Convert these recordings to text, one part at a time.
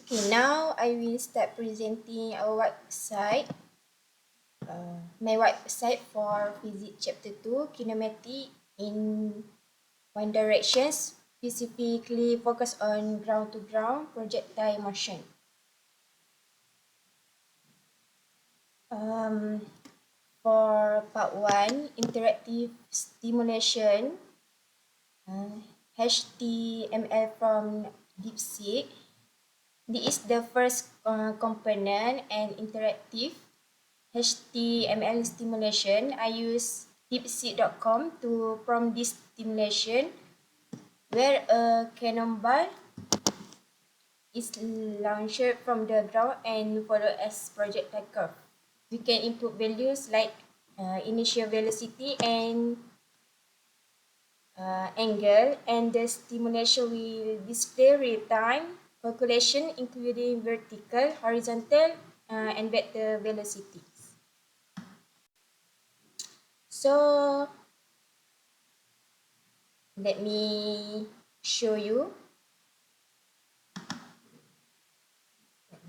Okay, now I will start presenting our website. My website for physics chapter 2, kinematic in one direction, specifically focus on ground to ground projectile motion. Um, for part 1, interactive stimulation, HTML from DeepSeek. This is the first component and interactive HTML stimulation. I use deepseek.com to prompt this stimulation where a cannonball is launched from the ground and followed as projectile curve. We can input values like initial velocity and angle, and the stimulation will display real-time calculation including vertical, horizontal, and vector velocities. So let me show you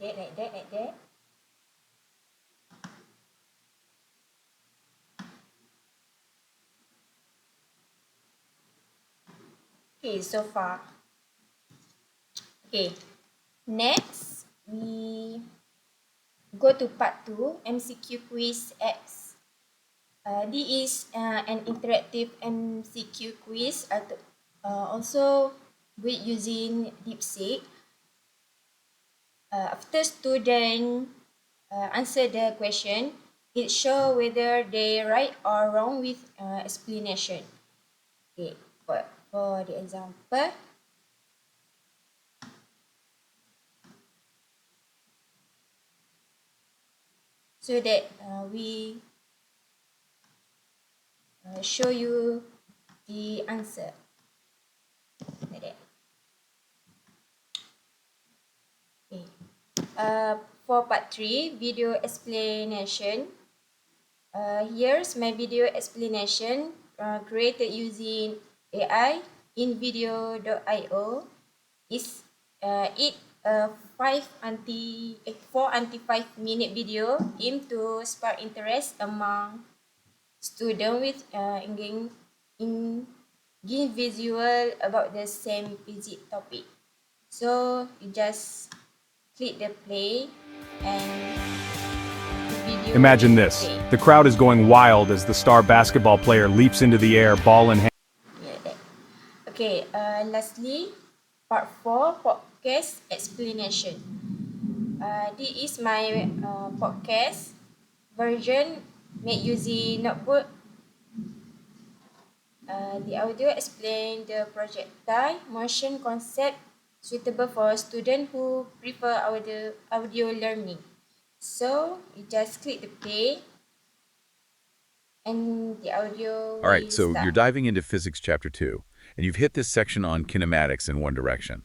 like that. Okay, so far. Okay, next we go to part 2, MCQ quiz X. This is an interactive MCQ quiz also with using DeepSeek. After student answer the question, it show whether they right or wrong with explanation. Okay, for the example, so that we show you the answer like that. Okay. For part 3, video explanation. Here's my video explanation created using AI in video.io. It's it a 4 until 5 minute video aimed to spark interest among students with in visual about the same physics topic. So you just click the play and the video Imagine will this. play. The crowd is going wild as the star basketball player leaps into the air, ball in hand. Yeah, okay, lastly, part 4, podcast explanation. This is my podcast version made using notebook. The audio explain the projectile motion concept suitable for students who prefer audio learning. So you just click the play and the audio All right, will so start. you're diving into physics chapter 2, and you've hit this section on kinematics in one direction.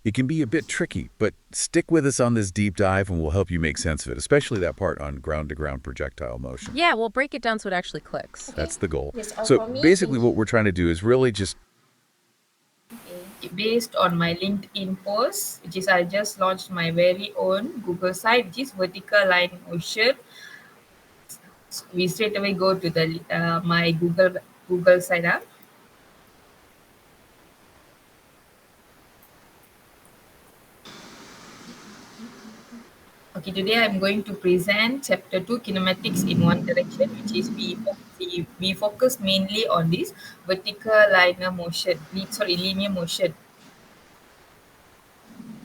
It can be a bit tricky, but stick with us on this deep dive and we'll help you make sense of it, especially that part on ground-to-ground projectile motion. Yeah, we'll break it down so it actually clicks. Okay, That's the goal. that's all So for me. basically Thank what you. we're trying to do is really just Okay. Based on my LinkedIn post, which is I just launched my very own Google site, which is Vertical Line Motion. We straight away go to the my Google site. Okay, today I'm going to present chapter 2, kinematics in one direction, which is we focus mainly on this vertical linear motion.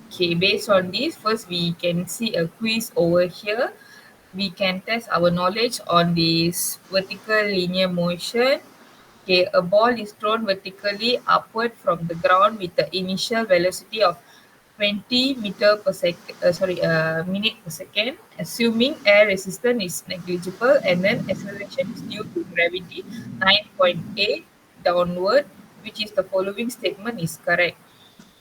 Okay, based on this, first we can see a quiz over here. We can test our knowledge on this vertical linear motion. Okay, a ball is thrown vertically upward from the ground with the initial velocity of 20 minute per second, assuming air resistance is negligible, and then acceleration is due to gravity 9.8 downward, which is the following statement is correct.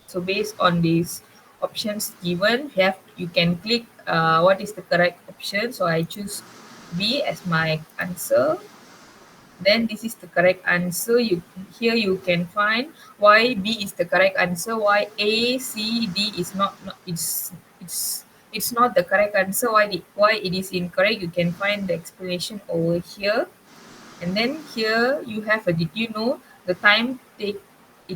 So based on these options given, you can click what is the correct option. So I choose B as my answer. then this is the correct answer. Here you can find why B is the correct answer, why A, C, D is not it's not the correct answer, why it is incorrect. You can find the explanation over here. And then here you have a did you know the time it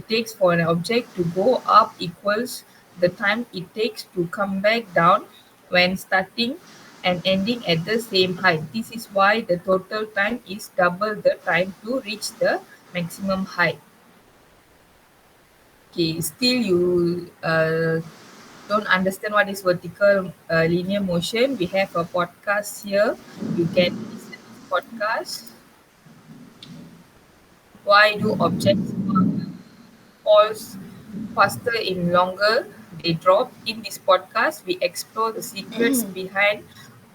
takes for an object to go up equals the time it takes to come back down when starting and ending at the same height. This is why the total time is double the time to reach the maximum height. Okay, still you don't understand what is vertical linear motion. We have a podcast here. You can listen to this podcast. Why do objects falls faster in longer they drop? In this podcast, we explore the secrets behind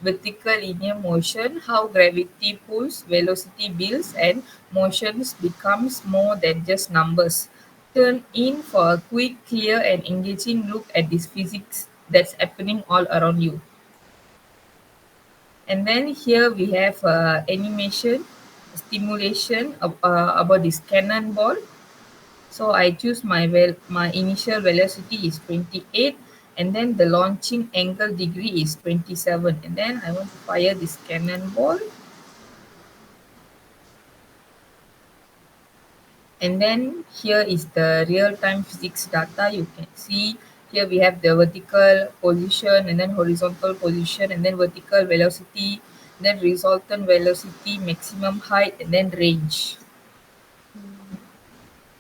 vertical linear motion, how gravity pulls, velocity builds, and motions becomes more than just numbers. Turn in for a quick, clear, and engaging look at this physics that's happening all around you. And then here we have animation, stimulation about this cannonball. So I choose my initial velocity is 28, and then the launching angle degree is 27, and then I want to fire this cannonball. And then here is the real-time physics data. You can see here we have the vertical position and then horizontal position and then vertical velocity, then resultant velocity, maximum height, and then range.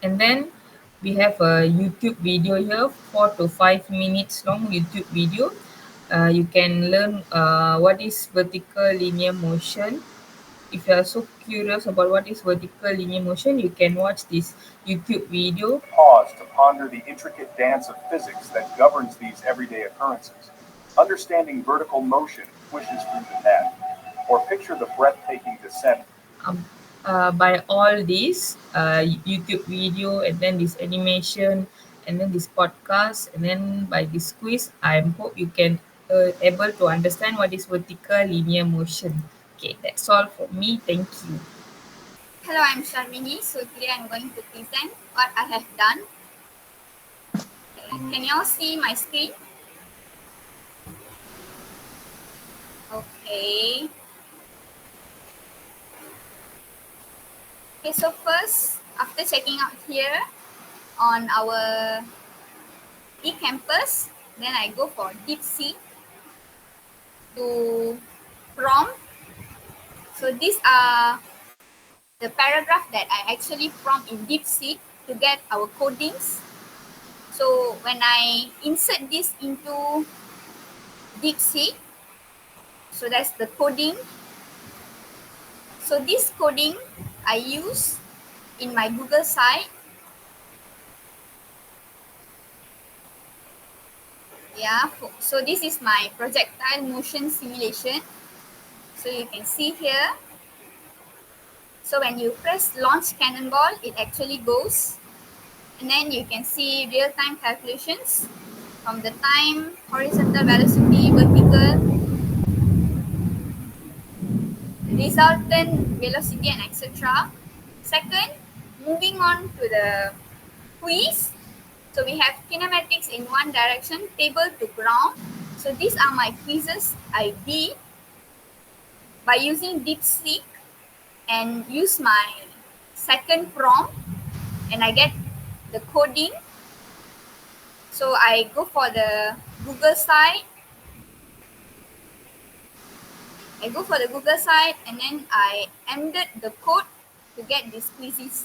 And then we have a YouTube video here, 4 to 5 minutes long YouTube video. You can learn what is vertical linear motion. If you are so curious about what is vertical linear motion, you can watch this YouTube video. Pause to ponder the intricate dance of physics that governs these everyday occurrences. Understanding vertical motion pushes through the net, or picture the breathtaking descent. um, by all this YouTube video and then this animation and then this podcast and then by this quiz, I hope you can able to understand what is vertical linear motion. Okay, that's all for me. Thank you. Hello, I'm Sharmini. So today I'm going to present what I have done. Can you all see my screen? Okay. Okay, so first, after checking out here on our e-campus, then I go for DeepSeek to prompt. So these are the paragraph that I actually prompt in DeepSeek to get our codings. So when I insert this into DeepSeek, so that's the coding. So this coding I use in my Google site. Yeah, so this is my projectile motion simulation. So you can see here. So when you press launch cannonball, it actually goes. And then you can see real-time calculations from the time, horizontal velocity, vertical, resultant velocity, and etc. Second, moving on to the quiz. So we have kinematics in one direction, table to ground. So these are my quizzes I did by using DeepSeek and use my second prompt and I get the coding. So I go for the Google site. And then I embed the code to get these quizzes.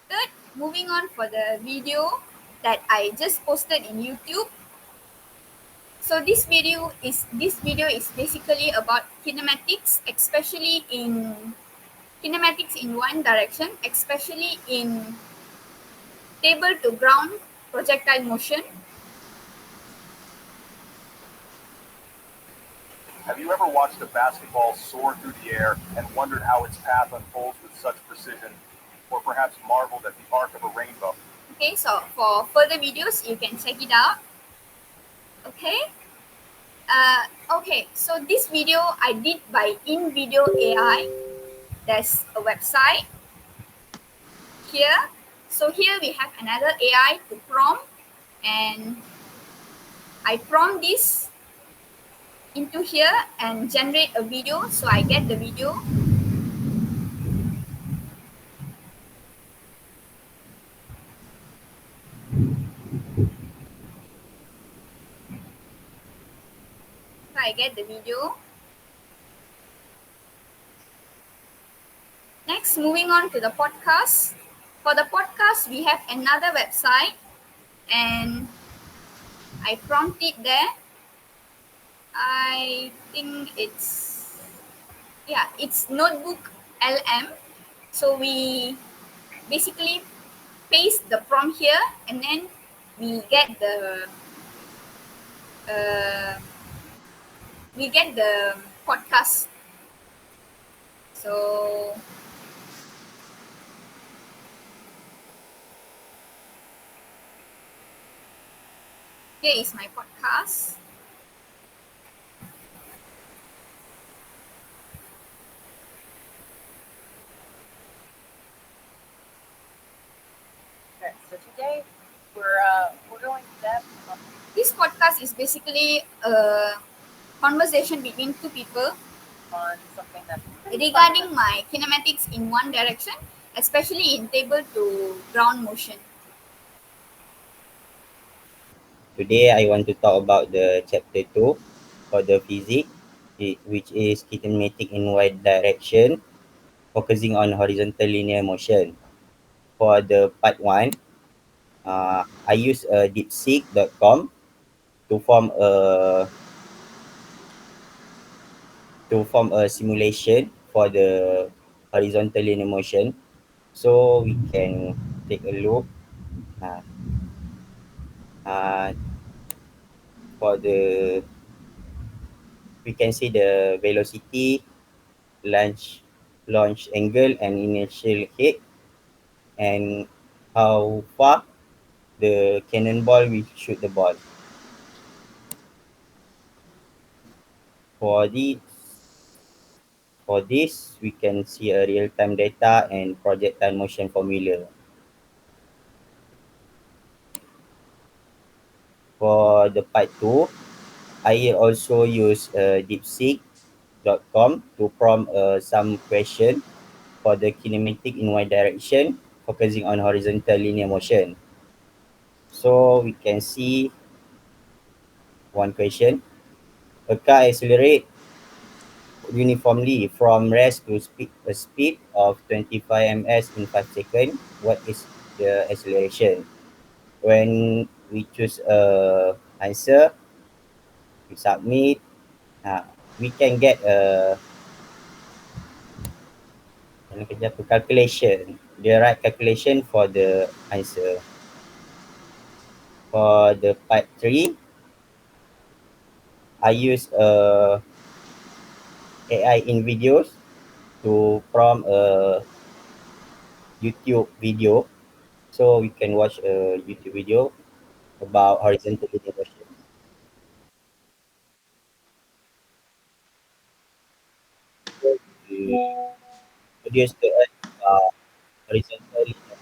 Third, moving on for the video that I just posted in YouTube. So this video is basically about kinematics, especially in one direction, especially in table to ground projectile motion. Have you ever watched a basketball soar through the air and wondered how its path unfolds with such precision? Or perhaps marveled at the arc of a rainbow? Okay, so for further videos, you can check it out. Okay. Okay, so this video I did by InVideo AI. there's a website here. So here we have another AI to prompt, and I prompt this into here and generate a video. So I get the video. So I get the video. Next, moving on to the podcast. For the podcast, we have another website, and I prompt it there. I think it's Notebook LM. So we basically paste the prompt here, and then we get uh, the podcast. So here is my podcast. Okay, so today we're going to depth This podcast is basically a conversation between two people on something that's pretty regarding my kinematics in one direction, especially in table to ground motion. Today, I want to talk about the chapter 2 for the physics, which is kinematic in y direction, focusing on horizontal linear motion. For the part 1, I use deepseek.com to form a simulation for the horizontal linear motion. So we can take a look uh, uh, for the we can see the velocity, launch angle, and initial head, and how far the cannonball will shoot the ball. For this, we can see a real-time data and projectile motion formula. For the part 2, I also use deepseek.com to prompt some question for the kinematic in y direction, focusing on horizontal linear motion. So we can see one question. A car accelerates uniformly from rest to a speed of 25 ms in 5 seconds. What is the acceleration? When we choose a answer, we submit, uh, we can get a calculation, the right calculation for the answer. For the part 3, I use AI in videos to prompt a YouTube video, so we can watch a YouTube video about horizontal linear motion. We produce the horizontal linear.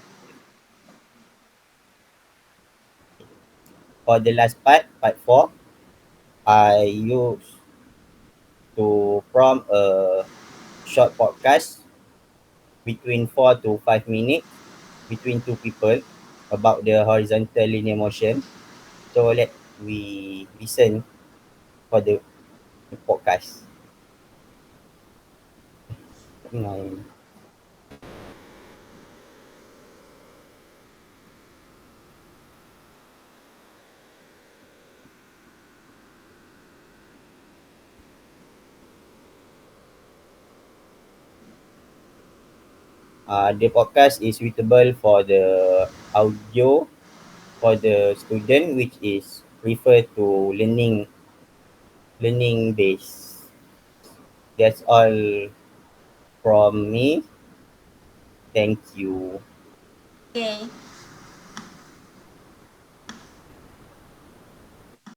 For the last part 4, I use to prompt a short podcast between 4 to 5 minutes between two people about the horizontal linear motion. So let we listen for the podcast. Mm, the podcast is suitable for the audio for the student, which is referred to learning base. That's all from me. Thank you. Okay.